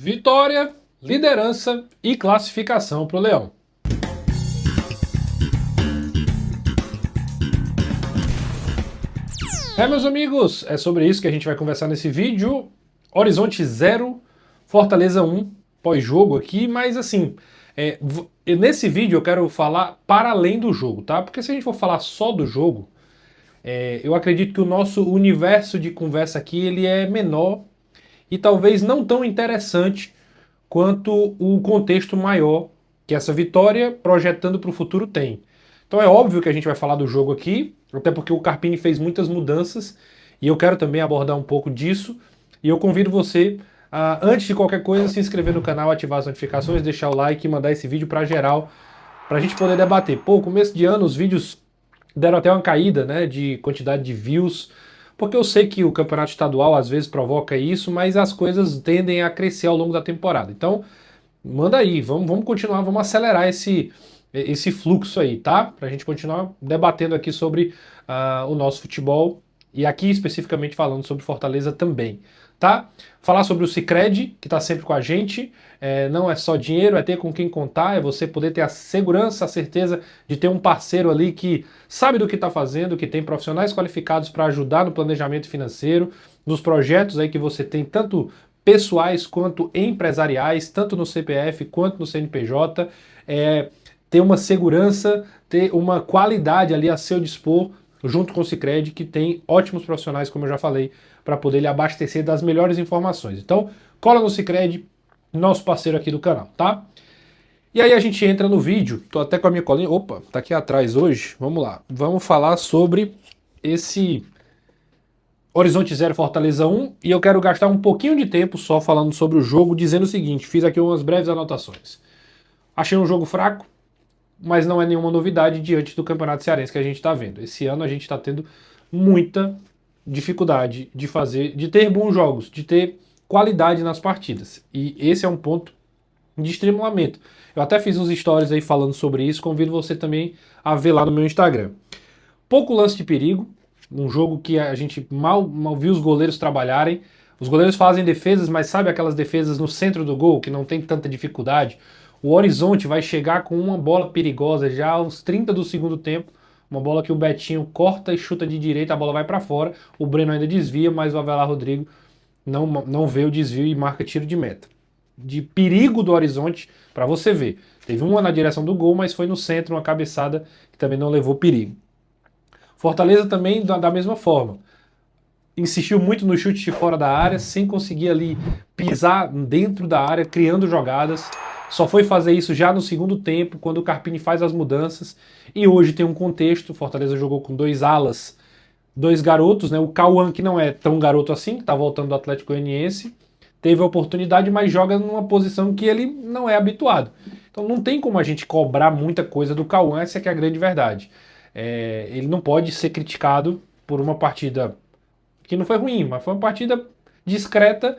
Vitória, liderança e classificação para o Leão. Meus amigos, é sobre isso que a gente vai conversar nesse vídeo. Horizonte 0, Fortaleza 1, pós-jogo aqui, mas assim, nesse vídeo eu quero falar para além do jogo, tá? Porque se a gente for falar só do jogo, eu acredito que o nosso universo de conversa aqui ele é menor e talvez não tão interessante quanto o contexto maior que essa vitória projetando para o futuro tem. Então é óbvio que a gente vai falar do jogo aqui, até porque o Carpini fez muitas mudanças e eu quero também abordar um pouco disso. E eu convido você a, antes de qualquer coisa, se inscrever no canal, ativar as notificações, deixar o like e mandar esse vídeo para geral, para a gente poder debater. Pô, começo de ano os vídeos deram até uma caída, né, de quantidade de views, porque eu sei que o campeonato estadual às vezes provoca isso, mas as coisas tendem a crescer ao longo da temporada. Então, manda aí, vamos continuar, vamos acelerar esse fluxo aí, tá? Pra gente continuar debatendo aqui sobre o nosso futebol e aqui especificamente falando sobre Fortaleza também, tá? Falar sobre o Sicredi, que tá sempre com a gente, não é só dinheiro, é ter com quem contar, é você poder ter a segurança, a certeza de ter um parceiro ali que sabe do que está fazendo, que tem profissionais qualificados para ajudar no planejamento financeiro, nos projetos aí que você tem, tanto pessoais quanto empresariais, tanto no CPF quanto no CNPJ, ter uma segurança, ter uma qualidade ali a seu dispor, junto com o Sicredi, que tem ótimos profissionais, como eu já falei, para poder lhe abastecer das melhores informações. Então, cola no Sicredi, nosso parceiro aqui do canal, tá? E aí a gente entra no vídeo, tô até com a minha colinha, opa, tá aqui atrás hoje, vamos lá. Vamos falar sobre esse Horizonte 0 Fortaleza 1, e eu quero gastar um pouquinho de tempo só falando sobre o jogo, dizendo o seguinte, fiz aqui umas breves anotações. Achei um jogo fraco, mas não é nenhuma novidade diante do Campeonato Cearense que a gente está vendo. Esse ano a gente está tendo muita dificuldade de ter bons jogos, de ter qualidade nas partidas. E esse é um ponto de extremo lamento. Eu até fiz uns stories aí falando sobre isso, convido você também a ver lá no meu Instagram. Pouco lance de perigo, um jogo que a gente mal viu os goleiros trabalharem. Os goleiros fazem defesas, mas sabe aquelas defesas no centro do gol, que não tem tanta dificuldade? O Horizonte vai chegar com uma bola perigosa já aos 30 do segundo tempo, uma bola que o Betinho corta e chuta de direita, a bola vai para fora, o Breno ainda desvia, mas o Avelar Rodrigo não vê o desvio e marca tiro de meta. De perigo do Horizonte, para você ver. Teve uma na direção do gol, mas foi no centro, uma cabeçada que também não levou perigo. Fortaleza também da mesma forma. Insistiu muito no chute de fora da área, sem conseguir ali pisar dentro da área, criando jogadas. Só foi fazer isso já no segundo tempo, quando o Carpini faz as mudanças. E hoje tem um contexto, Fortaleza jogou com dois alas, dois garotos, né? O Cauã, que não é tão garoto assim, que tá voltando do Atlético Goianiense, teve a oportunidade, mas joga numa posição que ele não é habituado. Então não tem como a gente cobrar muita coisa do Cauã, essa é que é a grande verdade. Ele não pode ser criticado por uma partida que não foi ruim, mas foi uma partida discreta.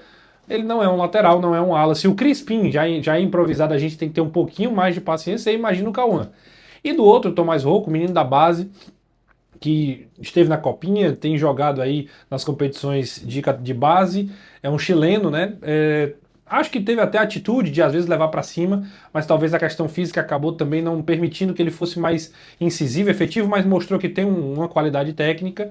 Ele não é um lateral, não é um ala. Se o Crispim já é improvisado, a gente tem que ter um pouquinho mais de paciência, aí imagina o Cauã. E do outro, o Tomás Rocco, menino da base, que esteve na Copinha, tem jogado aí nas competições de base, é um chileno, né? Acho que teve até a atitude de às vezes levar para cima, mas talvez a questão física acabou também não permitindo que ele fosse mais incisivo, efetivo, mas mostrou que tem uma qualidade técnica.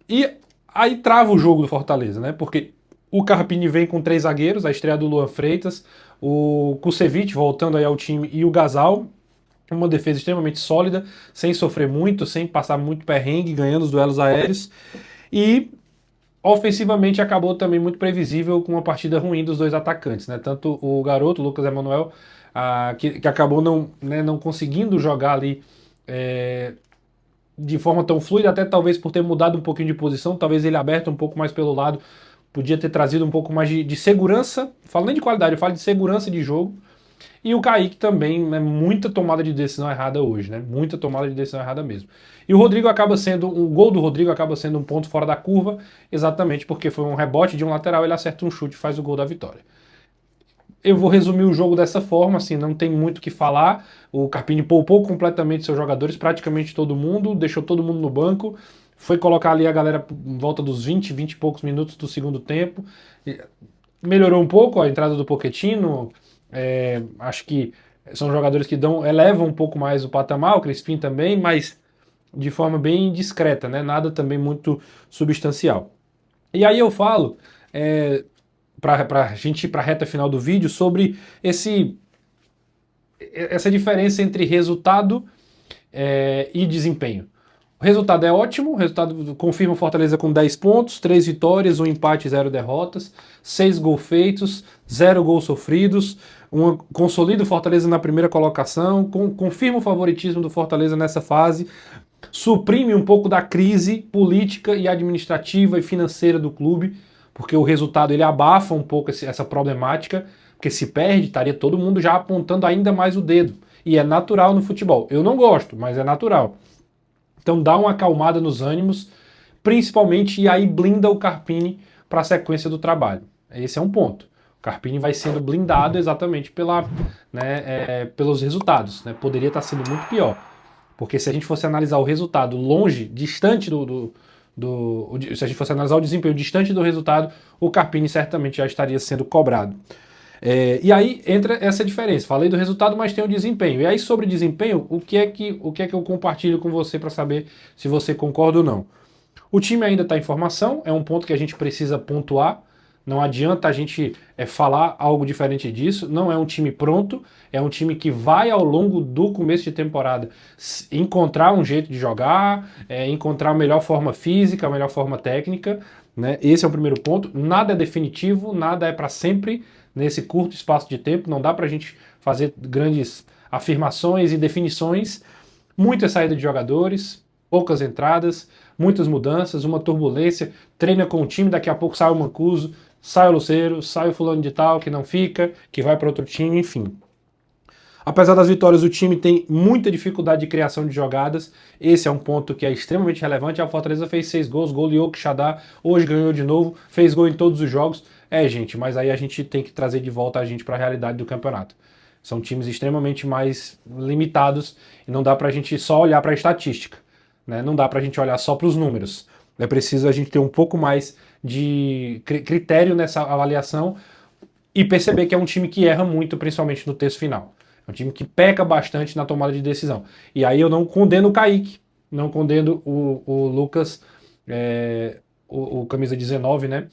E aí trava o jogo do Fortaleza, né? Porque o Carpini vem com três zagueiros, a estreia do Luan Freitas, o Kusevich voltando aí ao time e o Gasal, uma defesa extremamente sólida, sem sofrer muito, sem passar muito perrengue, ganhando os duelos aéreos. E ofensivamente acabou também muito previsível com uma partida ruim dos dois atacantes, né? Tanto o garoto, o Lucas Emanuel, que acabou não conseguindo jogar ali de forma tão fluida, até talvez por ter mudado um pouquinho de posição, talvez ele aberto um pouco mais pelo lado, podia ter trazido um pouco mais de segurança, falo nem de qualidade, eu falo de segurança de jogo. E o Kaique também, né, muita tomada de decisão errada hoje, né? Muita tomada de decisão errada mesmo. E o Rodrigo acaba sendo, o gol do Rodrigo acaba sendo um ponto fora da curva, exatamente porque foi um rebote de um lateral, ele acerta um chute e faz o gol da vitória. Eu vou resumir o jogo dessa forma, assim, não tem muito o que falar. O Carpini poupou completamente seus jogadores, praticamente todo mundo, deixou todo mundo no banco, foi colocar ali a galera em volta dos 20 e poucos minutos do segundo tempo. melhorou um pouco a entrada do Pochettino, acho que são jogadores que elevam um pouco mais o patamar, o Crispim também, mas de forma bem discreta, né? Nada também muito substancial. E aí eu falo, para a gente ir para a reta final do vídeo, sobre essa diferença entre resultado e desempenho. O resultado é ótimo, o resultado confirma o Fortaleza com 10 pontos, 3 vitórias, 1 empate e 0 derrotas, 6 gols feitos, 0 gols sofridos, consolida o Fortaleza na primeira colocação, confirma o favoritismo do Fortaleza nessa fase, suprime um pouco da crise política e administrativa e financeira do clube, porque o resultado ele abafa um pouco essa problemática, porque se perde, estaria todo mundo já apontando ainda mais o dedo. E é natural no futebol. Eu não gosto, mas é natural. Então dá uma acalmada nos ânimos, principalmente, e aí blinda o Carpini para a sequência do trabalho. Esse é um ponto. O Carpini vai sendo blindado exatamente pelos resultados. Né? Poderia estar sendo muito pior. Porque se a gente fosse analisar o resultado longe, distante se a gente fosse analisar o desempenho distante do resultado, o Carpini certamente já estaria sendo cobrado. E aí entra essa diferença. Falei do resultado, mas tem o desempenho. E aí, sobre desempenho, o que é que eu compartilho com você para saber se você concorda ou não? O time ainda está em formação, é um ponto que a gente precisa pontuar. Não adianta a gente falar algo diferente disso. Não é um time pronto, é um time que vai ao longo do começo de temporada encontrar um jeito de jogar, encontrar a melhor forma física, a melhor forma técnica. Né? Esse é o primeiro ponto. Nada é definitivo, nada é para sempre nesse curto espaço de tempo. Não dá para a gente fazer grandes afirmações e definições. Muita saída de jogadores, poucas entradas, muitas mudanças, uma turbulência. Treina com o time, daqui a pouco sai o Mancuso, sai o Lucero, sai o fulano de tal, que não fica, que vai para outro time, enfim. Apesar das vitórias, o time tem muita dificuldade de criação de jogadas. Esse é um ponto que é extremamente relevante. A Fortaleza fez 6 gols, goleou o Quixadá, hoje ganhou de novo, fez gol em todos os jogos. Gente, mas aí a gente tem que trazer de volta a gente para a realidade do campeonato. São times extremamente mais limitados e não dá para a gente só olhar para a estatística. Né? Não dá para a gente olhar só para os números. É preciso a gente ter um pouco mais de critério nessa avaliação e perceber que é um time que erra muito, principalmente no terço final. É um time que peca bastante na tomada de decisão. E aí eu não condeno o Kaique, não condeno o Lucas, o camisa 19, né?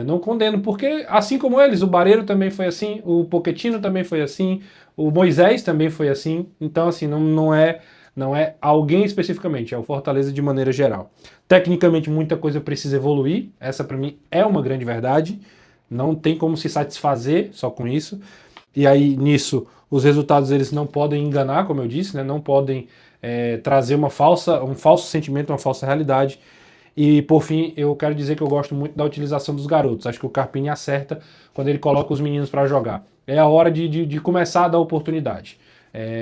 Não condeno, porque assim como eles, o Barreiro também foi assim, o Pochettino também foi assim, o Moisés também foi assim. Então, assim, não é alguém especificamente, é o Fortaleza de maneira geral. Tecnicamente, muita coisa precisa evoluir, essa para mim é uma grande verdade, não tem como se satisfazer só com isso. E aí, nisso, os resultados eles não podem enganar, como eu disse, né? Não podem trazer um falso sentimento, uma falsa realidade. E, por fim, eu quero dizer que eu gosto muito da utilização dos garotos. Acho que o Carpini acerta quando ele coloca os meninos para jogar. É a hora de começar a dar oportunidade.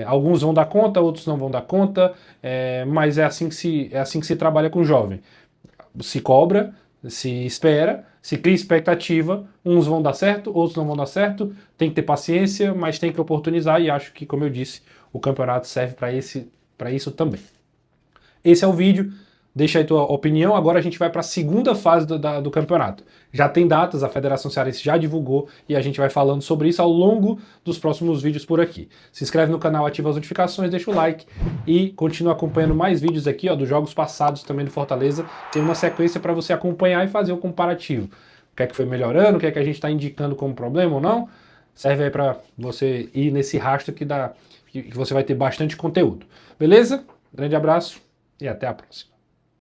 Alguns vão dar conta, outros não vão dar conta, mas é assim que se trabalha com o jovem. Se cobra, se espera, se cria expectativa, uns vão dar certo, outros não vão dar certo, tem que ter paciência, mas tem que oportunizar e acho que, como eu disse, o campeonato serve para isso também. Esse é o vídeo. Deixa aí tua opinião. Agora a gente vai para a segunda fase do campeonato. Já tem datas, a Federação Cearense já divulgou e a gente vai falando sobre isso ao longo dos próximos vídeos por aqui. Se inscreve no canal, ativa as notificações, deixa o like e continua acompanhando mais vídeos aqui, dos jogos passados também do Fortaleza. Tem uma sequência para você acompanhar e fazer o comparativo. O que é que foi melhorando, o que é que a gente está indicando como problema ou não. Serve aí para você ir nesse rastro que você vai ter bastante conteúdo. Beleza? Grande abraço e até a próxima.